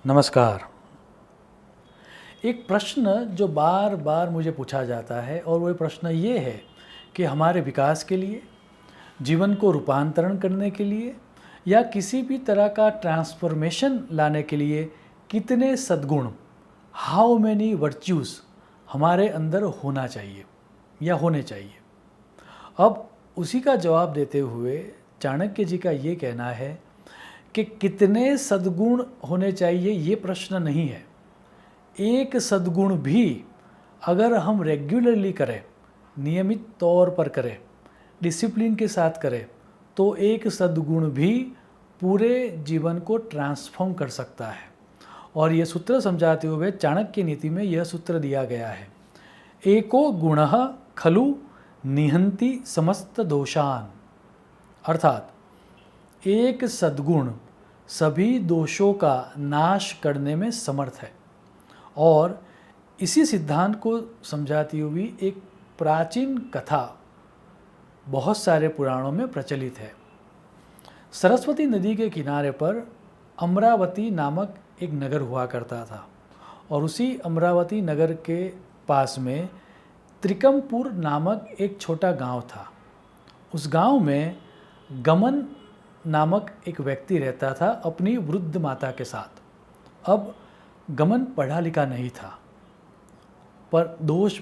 नमस्कार। एक प्रश्न जो बार बार मुझे पूछा जाता है और वो प्रश्न ये है कि हमारे विकास के लिए, जीवन को रूपांतरण करने के लिए या किसी भी तरह का ट्रांसफॉर्मेशन लाने के लिए कितने सद्गुण, हाउ मैनी वर्च्यूज़ हमारे अंदर होना चाहिए या होने चाहिए। अब उसी का जवाब देते हुए चाणक्य जी का ये कहना है कि कितने सद्गुण होने चाहिए ये प्रश्न नहीं है। एक सद्गुण भी अगर हम रेगुलरली करें, नियमित तौर पर करें, डिसिप्लिन के साथ करें, तो एक सद्गुण भी पूरे जीवन को ट्रांसफॉर्म कर सकता है। और ये सूत्र समझाते हुए चाणक्य नीति में यह सूत्र दिया गया है, एको गुणः खलु निहंति समस्त दोषान। अर्थात एक सद्गुण सभी दोषों का नाश करने में समर्थ है। और इसी सिद्धांत को समझाती हुई एक प्राचीन कथा बहुत सारे पुराणों में प्रचलित है। सरस्वती नदी के किनारे पर अमरावती नामक एक नगर हुआ करता था और उसी अमरावती नगर के पास में त्रिकमपुर नामक एक छोटा गांव था। उस गांव में गमन नामक एक व्यक्ति रहता था अपनी वृद्ध माता के साथ। अब गमन पढ़ा लिखा नहीं था, पर दोष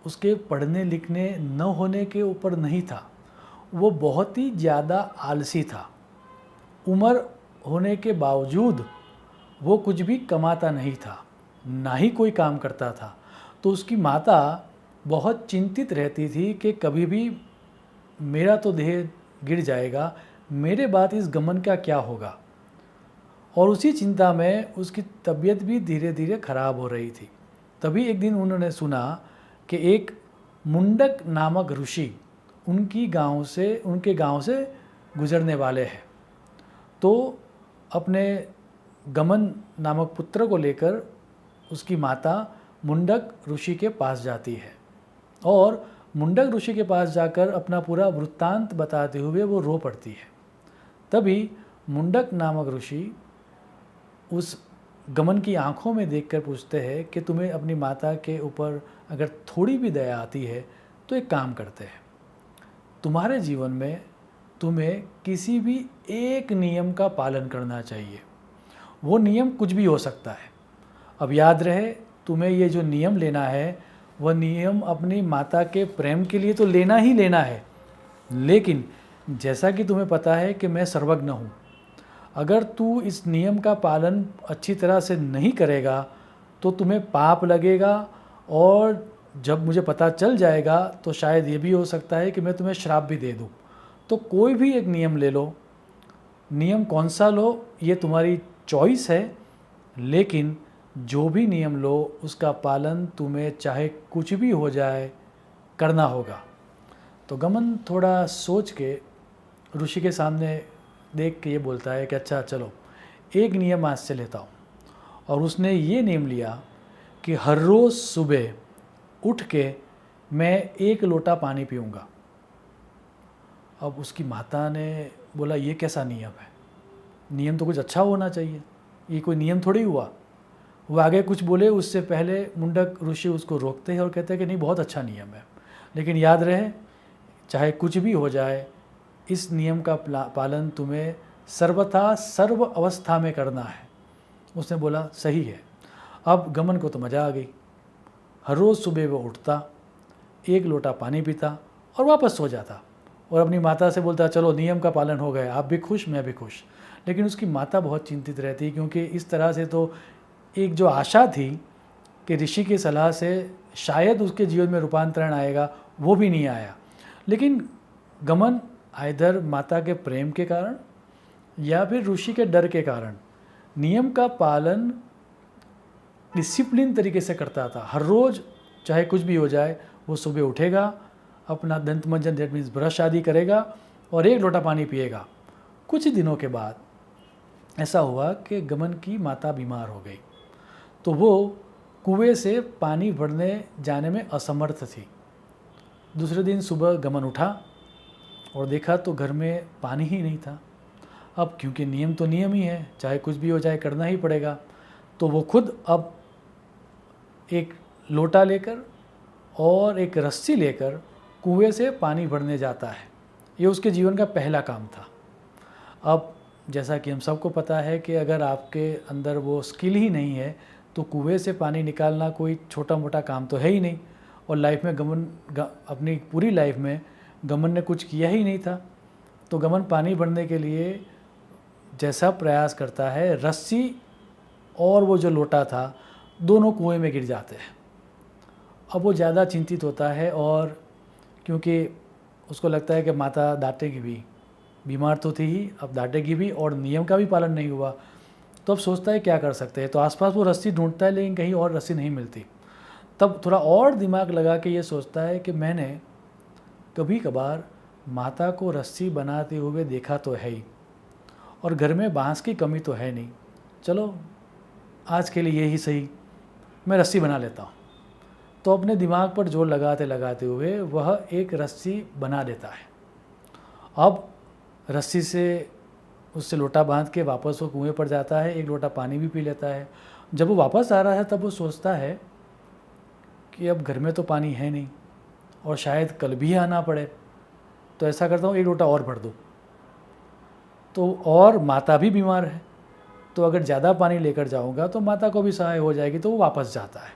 उसके पढ़ने लिखने न होने के ऊपर नहीं था। वो बहुत ही ज़्यादा आलसी था। उम्र होने के बावजूद वो कुछ भी कमाता नहीं था, ना ही कोई काम करता था। तो उसकी माता बहुत चिंतित रहती थी कि कभी भी मेरा तो देह गिर जाएगा, मेरे बाद इस गमन का क्या होगा। और उसी चिंता में उसकी तबीयत भी धीरे धीरे खराब हो रही थी। तभी एक दिन उन्होंने सुना कि एक मुंडक नामक ऋषि उनके गांव से गुजरने वाले हैं। तो अपने गमन नामक पुत्र को लेकर उसकी माता मुंडक ऋषि के पास जाती है और मुंडक ऋषि के पास जाकर अपना पूरा वृत्तांत बताते हुए वो रो पड़ती है। तभी मुंडक नामक ऋषि उस गमन की आंखों में देखकर पूछते हैं कि तुम्हें अपनी माता के ऊपर अगर थोड़ी भी दया आती है तो एक काम करते हैं, तुम्हारे जीवन में तुम्हें किसी भी एक नियम का पालन करना चाहिए। वो नियम कुछ भी हो सकता है। अब याद रहे, तुम्हें ये जो नियम लेना है वह नियम अपनी माता के प्रेम के लिए तो लेना ही लेना है, लेकिन जैसा कि तुम्हें पता है कि मैं सर्वज्ञ हूँ, अगर तू इस नियम का पालन अच्छी तरह से नहीं करेगा तो तुम्हें पाप लगेगा और जब मुझे पता चल जाएगा तो शायद ये भी हो सकता है कि मैं तुम्हें श्राप भी दे दूँ। तो कोई भी एक नियम ले लो, नियम कौन सा लो ये तुम्हारी चॉइस है, लेकिन जो भी नियम लो उसका पालन तुम्हें चाहे कुछ भी हो जाए करना होगा। तो गमन थोड़ा सोच के ऋषि के सामने देख के ये बोलता है कि अच्छा चलो एक नियम आज से लेता हूँ। और उसने ये नियम लिया कि हर रोज़ सुबह उठ के मैं 1 लोटा पानी पीऊँगा। अब उसकी माता ने बोला ये कैसा नियम है, नियम तो कुछ अच्छा होना चाहिए, ये कोई नियम थोड़ी हुआ। वो आगे कुछ बोले उससे पहले मुंडक ऋषि उसको रोकते हैं और कहते हैं कि नहीं, बहुत अच्छा नियम है, लेकिन याद रहे चाहे कुछ भी हो जाए इस नियम का पालन तुम्हें सर्वथा सर्व अवस्था में करना है। उसने बोला सही है। अब गमन को तो मज़ा आ गई। हर रोज़ सुबह वो उठता, 1 लोटा पानी पीता और वापस सो जाता और अपनी माता से बोलता चलो नियम का पालन हो गया, आप भी खुश मैं भी खुश। लेकिन उसकी माता बहुत चिंतित रहती क्योंकि इस तरह से तो एक जो आशा थी कि ऋषि की सलाह से शायद उसके जीवन में रूपांतरण आएगा, वो भी नहीं आया। लेकिन गमन आइदर माता के प्रेम के कारण या फिर ऋषि के डर के कारण नियम का पालन डिसिप्लिन तरीके से करता था। हर रोज़ चाहे कुछ भी हो जाए वो सुबह उठेगा, अपना दंत मंजन दैट मीन्स ब्रश आदि करेगा और 1 लोटा पानी पिएगा। कुछ दिनों के बाद ऐसा हुआ कि गमन की माता बीमार हो गई, तो वो कुएं से पानी भरने जाने में असमर्थ थी। दूसरे दिन सुबह गमन उठा और देखा तो घर में पानी ही नहीं था। अब क्योंकि नियम तो नियम ही है, चाहे कुछ भी हो जाए करना ही पड़ेगा। तो वो खुद अब एक लोटा लेकर और एक रस्सी लेकर कुएं से पानी भरने जाता है। ये उसके जीवन का पहला काम था। अब जैसा कि हम सबको पता है कि अगर आपके अंदर वो स्किल ही नहीं है तो कुएं से पानी निकालना कोई छोटा मोटा काम तो है ही नहीं। और लाइफ में अपनी पूरी लाइफ में गमन ने कुछ किया ही नहीं था। तो गमन पानी भरने के लिए जैसा प्रयास करता है, रस्सी और वो जो लोटा था दोनों कुएं में गिर जाते हैं। अब वो ज़्यादा चिंतित होता है, और क्योंकि उसको लगता है कि माता डांटेगी भी, बीमार तो थी ही, अब डांटेगी भी, और नियम का भी पालन नहीं हुआ। तो अब सोचता है क्या कर सकते हैं। तो आसपास वो रस्सी ढूंढता है लेकिन कहीं और रस्सी नहीं मिलती। तब थोड़ा और दिमाग लगा के ये सोचता है कि मैंने कभी कभार माता को रस्सी बनाते हुए देखा तो है ही, और घर में बांस की कमी तो है नहीं, चलो आज के लिए यही सही, मैं रस्सी बना लेता हूँ। तो अपने दिमाग पर जोर लगाते लगाते हुए वह एक रस्सी बना देता है। अब रस्सी से उससे लोटा बांध के वापस वो कुएं पर जाता है, एक लोटा पानी भी पी लेता है। जब वो वापस आ रहा है तब वो सोचता है कि अब घर में तो पानी है नहीं और शायद कल भी आना पड़े, तो ऐसा करता हूँ एक लोटा और भर दूँ। तो और माता भी बीमार है, तो अगर ज़्यादा पानी लेकर जाऊँगा तो माता को भी सहाय हो जाएगी। तो वो वापस जाता है।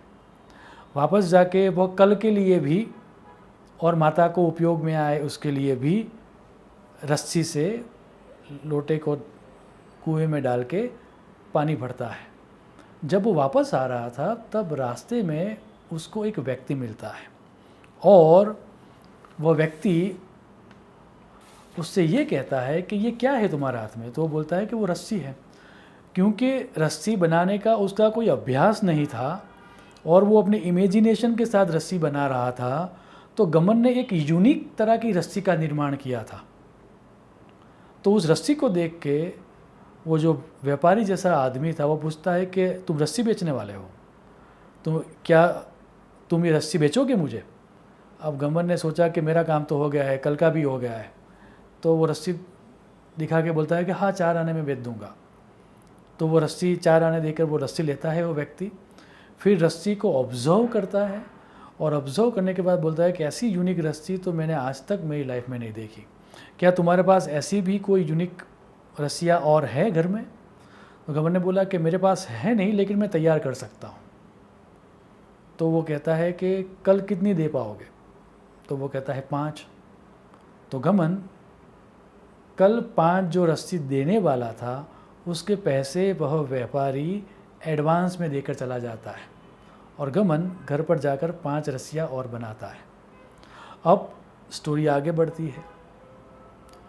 वापस जाके वो कल के लिए भी और माता को उपयोग में आए उसके लिए भी रस्सी से लोटे को कुएं में डाल के पानी भरता है। जब वो वापस आ रहा था तब रास्ते में उसको एक व्यक्ति मिलता है, और वह व्यक्ति उससे ये कहता है कि ये क्या है तुम्हारे हाथ में। तो वो बोलता है कि वो रस्सी है। क्योंकि रस्सी बनाने का उसका कोई अभ्यास नहीं था और वो अपने इमेजिनेशन के साथ रस्सी बना रहा था, तो गमन ने एक यूनिक तरह की रस्सी का निर्माण किया था। तो उस रस्सी को देख के वो जो व्यापारी जैसा आदमी था वो पूछता है कि तुम रस्सी बेचने वाले हो, तुम ये रस्सी बेचोगे मुझे। अब गमन ने सोचा कि मेरा काम तो हो गया है, कल का भी हो गया है, तो वो रस्सी दिखा के बोलता है कि हाँ 4 आने में बेच दूंगा। तो वो रस्सी 4 आने देकर वो रस्सी लेता है वो व्यक्ति, फिर रस्सी को ऑब्जर्व करता है, और ऑब्जर्व करने के बाद बोलता है कि ऐसी यूनिक रस्सी तो मैंने आज तक मेरी लाइफ में नहीं देखी, क्या तुम्हारे पास ऐसी भी कोई यूनिक रस्सियाँ और है घर में। तो गमन ने बोला कि मेरे पास है नहीं, लेकिन मैं तैयार कर सकता हूँ। तो वो कहता है कि कल कितनी दे पाओगे। तो वो कहता है 5। तो गमन कल 5 जो रस्सी देने वाला था उसके पैसे वह व्यापारी एडवांस में देकर चला जाता है, और गमन घर पर जाकर 5 रस्सियाँ और बनाता है। अब स्टोरी आगे बढ़ती है,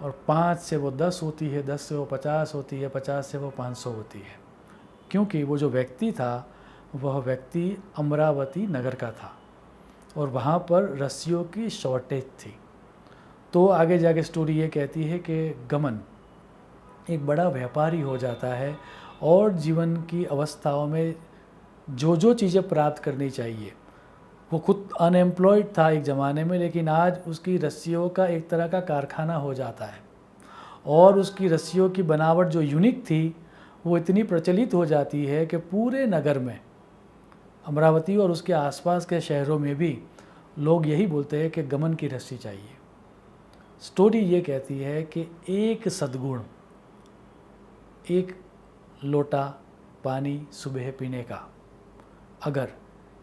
और 5 से वो 10 होती है, 10 से वो 50 होती है, 50 से वो 500 होती है। क्योंकि वो जो व्यक्ति था वह व्यक्ति अमरावती नगर का था, और वहाँ पर रस्सियों की शॉर्टेज थी। तो आगे जाके स्टोरी ये कहती है कि गमन एक बड़ा व्यापारी हो जाता है, और जीवन की अवस्थाओं में जो जो चीज़ें प्राप्त करनी चाहिए, वो खुद अनएम्प्लॉयड था एक ज़माने में, लेकिन आज उसकी रस्सियों का एक तरह का कारखाना हो जाता है, और उसकी रस्सियों की बनावट जो यूनिक थी वो इतनी प्रचलित हो जाती है कि पूरे नगर में, अमरावती और उसके आसपास के शहरों में भी लोग यही बोलते हैं कि गमन की रस्सी चाहिए। स्टोरी ये कहती है कि एक सद्गुण, एक लोटा पानी सुबह पीने का अगर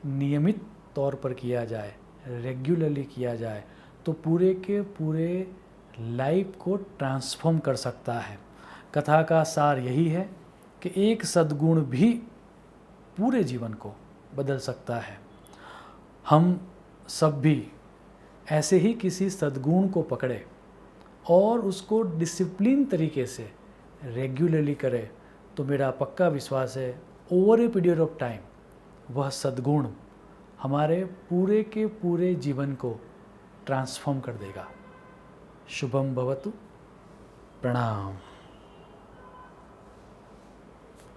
नियमित तौर पर किया जाए, रेगुलरली किया जाए, तो पूरे के पूरे लाइफ को ट्रांसफॉर्म कर सकता है। कथा का सार यही है कि एक सद्गुण भी पूरे जीवन को बदल सकता है। हम सब भी ऐसे ही किसी सद्गुण को पकड़े और उसको डिसिप्लिन तरीके से रेगुलरली करें, तो मेरा पक्का विश्वास है over a period of time वह सद्गुण हमारे पूरे के पूरे जीवन को ट्रांसफॉर्म कर देगा। शुभम भवतु। प्रणाम।